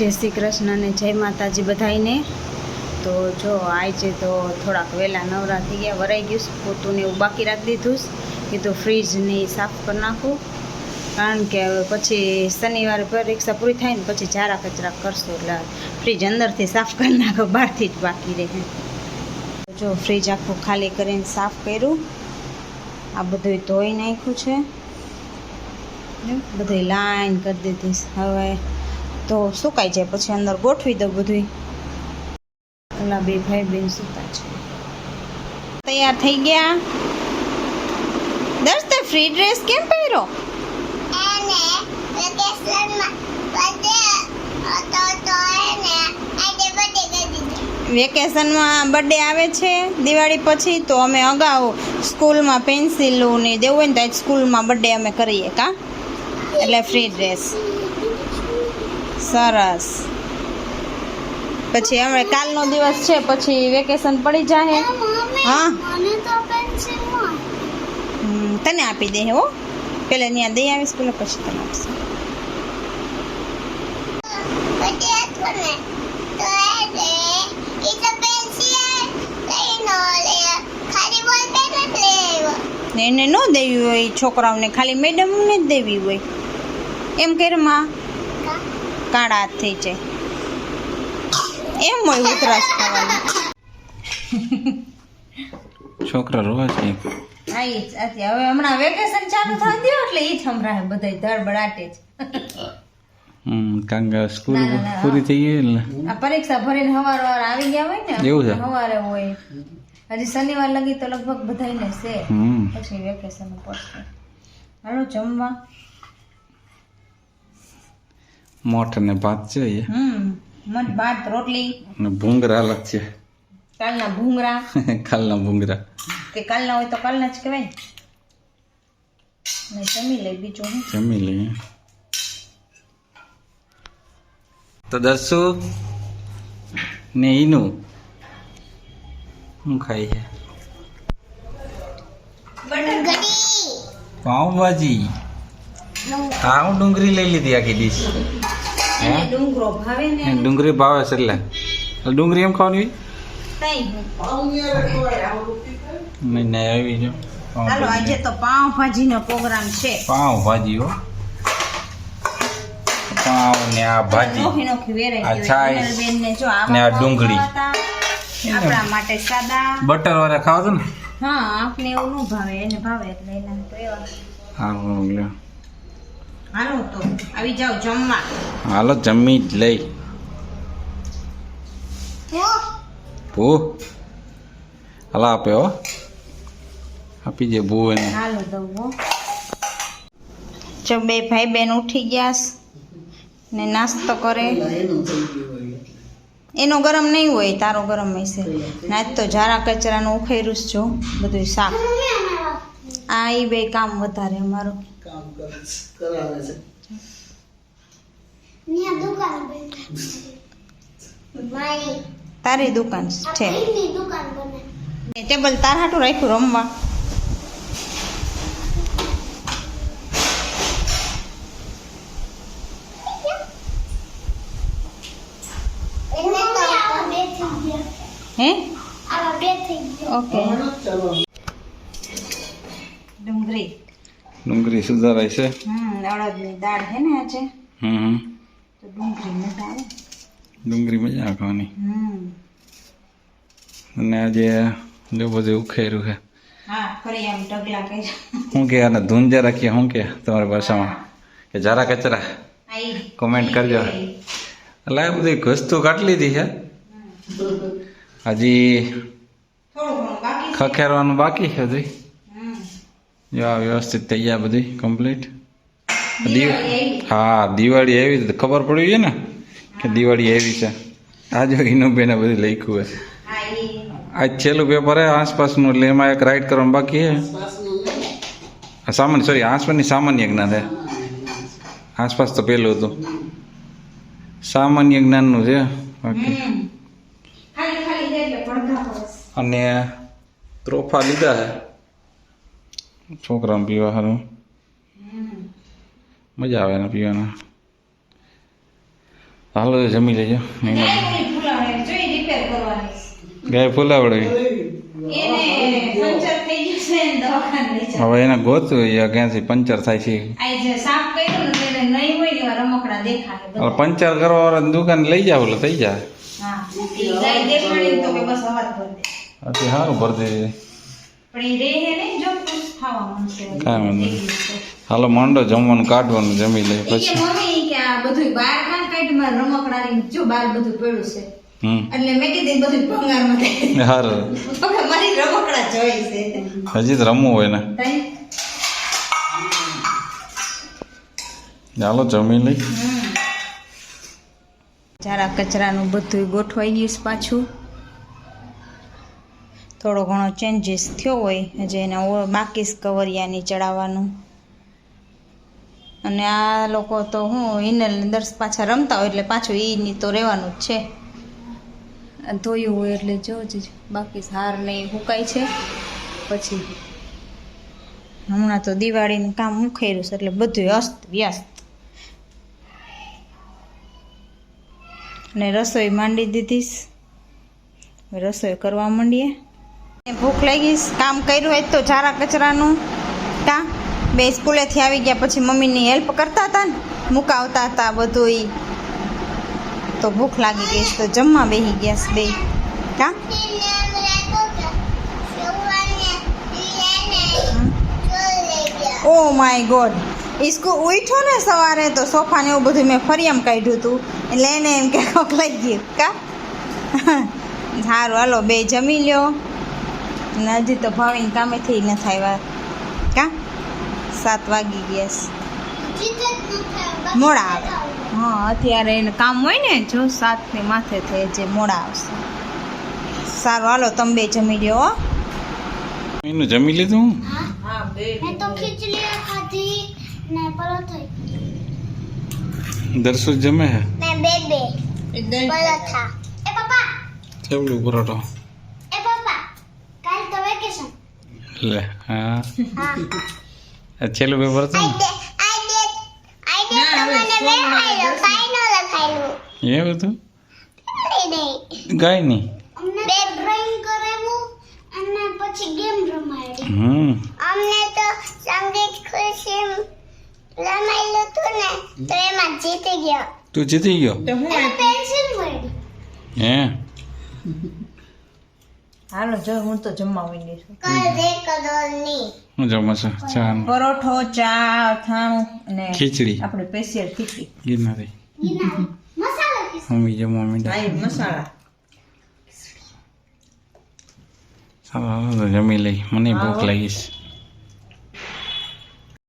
जय श्री कृष्ण ने जय माताजी बधाईने। तो जो आज तो थोड़ा वेला नवरा थी गया, वराई गयुं पोतुं ने बाकी राखी दीधुं कि तो फ्रीज ने साफ कर नाखूं, कारण के पछी शनिवार परीक्षा पूरी थाय ने पछी झारा कचरा करशो એટલે फ्रीज अंदरथी साफ कर नाखो, बहारथी ज बाकी रहे। जो फ्रीज आखું खाली करीने साफ कर्युं, आ बधुं धोई नाख्युं छे, बधी लाइन कर दीधी। हवे तो सुकाई जाए पछी अंदर गोठवी दઉં બધું। ओला बे भाई बेन सुता छे। तैयार थई गया? दर्श ते फ्री ड्रेस केम पहिरो? એને વેકેશન માં બર્થડે હતો તો એને આજે બર્થડે કરી દીધો। વેકેશન માં બર્થડે આવે છે દિવાળી પછી, તો અમે અગાઉ સ્કૂલ માં પેન્સિલો ને દેવું હોય ને તો સ્કૂલ માં બર્થડે અમે કરીએ કા, એટલે ફ્રી ડ્રેસ। સરસ। પછી હવે કાલનો દિવસ છે, પછી વેકેશન પડી જાહે। હા મને તો પેન્સિલ માં તને આપી દે હો, પેલે ત્યાં દઈ આવી સ્કૂલે પછી તને આપશે। બર્થડે હતો ને તો એ તો પેન્સિલ લઈ નો લે, ખાલી બોલ પેન જ લેવો। એને ન દેવી હોય છોકરાઓને, ખાલી મેડમને જ દેવી હોય। એમ કે માં કાળા હાથ થઈ જાય, એમ હોય ઉતરાશ થવાની। છોકરા રોવા છે। હા ઈ જ અત્યારે હવે હમણાં વેકેશન ચાલુ થવા દો એટલે ઈ જ હમણાં બધાય ધડબડાટે જ। કારણ કે સ્કૂલ ના, ના, ના, પૂરી થઈ ગઈ એટલે આ પરીક્ષા ભરીને હવાર આવી ગયા હોય ને, એવું છે? હવારે હોય હજી શનિવાર લગી તો લગભગ બધાયને છે, હમ પછી વેકેશન પડશે। હાલો જમવા। મોઠ ને ભાત છે એ મન ભાત રોટલી, અને ભૂંગરા અલગ છે। કાલના ભૂંગરા કાલના ભૂંગરા કે કાલના હોય તો કાલના જ કહેવાય ને। જમી લઈ બીજું હું। જમી લઈએ। તો દર્શુ ને ઈનું શું ખાય છે? ગડી પાઉંભાજી। હા હું ડુંગળી લઈ લીધી આખી ડીશ। એને ડુંગરો ભાવે ને ડુંગળી ભાવે છે એટલે ડુંગળી એમ ખાવાની તઈ નહીં નહીં આવી જો હાલો આજે તો પાવભાજીનો પ્રોગ્રામ છે। પાઉંભાજી હો, પાઉં ને આ ભાજી નોખી નોખી આ વેરાયટી છાશ બેન ને જો ને આ આવા ડુંગળી। આપણા માટે સાદા। બટર વાળા ખાવ છો ને? હા આપણે એવું ન ભાવે, એને ભાવે એટલે એના તો એવા। હા લ્યો હાલો તો આવી જાઓ જમવા। હાલો જમી જ લઈ। ભૂ હાલો આપે હો, આપી દે ભૂ એને। હાલો દઉં હો। જો બે ભાઈ બેન ઉઠી ગયા છે ને નાસ્તો કરે। એનો ગરમ નહીં હોય, તારો ગરમ હશે। નાચ તો ઝારા કચરાનું ઉખેર્યું છે જો બધું સાફ। આ એ બે કામ વધારે અમારું કામ કરાવે છે ની દુકાન બે મારી તારી દુકાન છે ની દુકાન બને। ટેબલ તાર હાટું રાખ્યું રમવા। એને તો આ બે થઈ ગયા, હે આ બે થઈ ગયા। ઓકે। ડુંગળી ડુંગળી સુધારાય છે। અડદની દાળ હે ને આજે, હમ તો ડુંગળી મજા આવે। ડુંગળી મજા ખાવાની। અને આજે જો બધું ઉખેર્યું છે। હા ફરી આમ ઢગલા કે શું કે આને ધૂંજા રાખીએ શું કે તમારી ભાષામાં કે ઝારા કચરા? આઈ કોમેન્ટ કરજો। એટલે આ બધી વસ્તુ કાઢી લીધી છે, હજી થોડું ઘણું બાકી છે। ખખેરવાનું બાકી છે હજી। હમ જો આ વ્યવસ્થિત થઈ ગયા બધી કમ્પ્લીટ। દિવાળી આવી। હા દિવાળી આવી તો ખબર પડી છે ને કે દિવાળી આવી છે। આ જો એનું બેને બધું લખ્યું હોય। હા ઈ આજ છેલ્લું પેપર હે આસપાસનું, એટલે એમાં એક રાઇટ કરવાનું બાકી છે। સામાન્ય સોરી આસપાસની સામાન્ય જ્ઞાન છે, આસપાસ તો પેલું હતું સામાન્ય જ્ઞાનનું છે બાકી। ખાલી ખાલી દે એટલે પડઘા પડે। અને ત્રોફા લીધા છે છોકરાને પીવા સારું, મજા આવે ને પીવાના। હાલો જમી લેજો નહીં, ઓલી ફૂલાવડે જોઈ રિપેર કરવાની ગાય ફૂલાવડે એને પંચર થઈ ગયું છે ને દવાખાને લઈ જાવ. હવે એને ગોતું ક્યાંથી પંચર થાય છે આ જે સાફ કર્યું ને તેને નહીં હોય ને એવા રમકડા દેખાય હવે બધા. પંચર કરવા વાળા દુકાન લઈ જાવ એટલે થઈ જાય હા ઈ ગાય દેખાડી તો કે બસ અવાજ ભર દે. અતિ સારું ભરતી પણ એ રહે નહીં જો ખુશ થવા માંડશે. કાંઈ વાંધો નહીં. થઈ ગયું છે. હાલો માંડો જમવાનું કાઢવાનું જમી લઈ ઈ કે પછી મમ્મી કે આ બધું બહાર કાં કાઢી મારે રમકડાની જો બહાર બધું પડ્યું છે. એટલે મેં કીધું બધું ભંગારમાં થાય. સારું પપ્પા મારી રમકડા જોઈ છે. હજી તો રમવું હોય ને તઈ ચાલો જમી લઈ જારા કચરાનું બધું ગોઠવાઈ ગયું છે પાછું. થોડો ઘણો ચેન્જીસ થયો હોય હજી એને બાકી જ કવરિયાની ચડાવવાનું. અને આ લોકો તો હું ઇનલ દર્શ પાછા રમતા હોય એટલે પાછું ઈની તો રહેવાનું જ છે. ધોયું હોય એટલે જોજ બાકી હાર ને ઈ હુકાય છે. પછી હમણાં તો દિવાળીનું કામ મુખાયું છે એટલે બધું અસ્ત વ્યસ્ત. ને રસોઈ માંડી દીધીશ. હવે રસોઈ કરવા માંડીએ. ભૂખ લાગી કામ કર્યું હોય તો જારા કચરાનું કા બે સ્કૂલેથી આવી ગયા પછી મમ્મીની હેલ્પ કરતા હતા ને મુકાવતા હતા બધું ઈ તો ભૂખ લાગી ગઈ છે તો જમવા બેસી ગયા છે બે કા. ઓ માય ગોડ ઈસ્કૂલ ઉઠો ને સવારે તો સોફા ને એવું બધું મેં ફરી એમ કાઢ્યું હતું એટલે એને એમ કે કોક લઈ ગયું કા. સારું હાલો બે જમી લ્યો. ને હજી તો ભાવીને કામેથી ન થાય કા 7 વાગી ગયા છે. મોડા આવે હા અત્યારે એને કામ હોય ને જો 7 ને માથે થઈ જે મોડા આવશે. સારું હાલો તમે બે જમી લ્યો હો. એનું જમી લીધું હા બે મેં તો ખીચડી ખાધી ને પરોઠા. દરસુ જમે હે મેં બે પરોઠા. એ પપ્પા ચેવડું પરોઠો એ પપ્પા કાલ તો વેકેશન. લે હા હા આ છેલ્લું પેપર હતું આઈ દે તમને બેહાયો કાઈ ન લખાયું. ને એવું હતું નહીં ગાય નહીં અમને બે ડ્રોઈંગ કરાવ્યું અને પછી ગેમ રમાડી. અમને તો સંગીત ખુશી રમાયેલું હતું ને તો એમાં જીતી ગયો. તું જીતી ગયો તો હું એને પેન્સિલ મળી. હે હાલો જો હું તો જમવા માંડી છું. કલ દે કદોની હું જમો છો ચા ને પરોઠો ચા અથાણું અને ખીચડી આપણે સ્પેશિયલ ખીચડી ગિરનારી ગીના મસાલા પીસ. મમ્મી જમવા માંડ્યા આ મસાલા ચાલો હાલો તો જમી લઈ મને ભૂખ લાગી છે